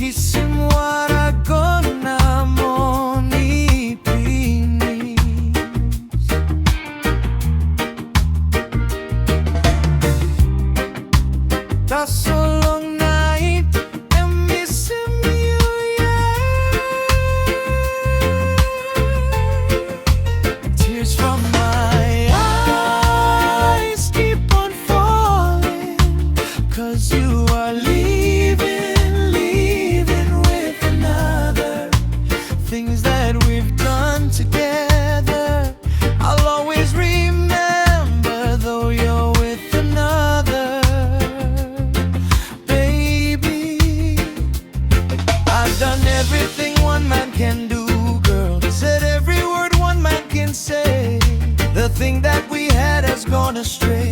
isimwarago na mo ni pinis. That's so long night and missing you, yeah. Tears from my eyes keep on falling, 'cause you are leaving with another. Things that we've done together, I'll always remember, though you're with another. Baby, I've done everything one man can do, girl. Said every word one man can say. The thing that we had has gone astray.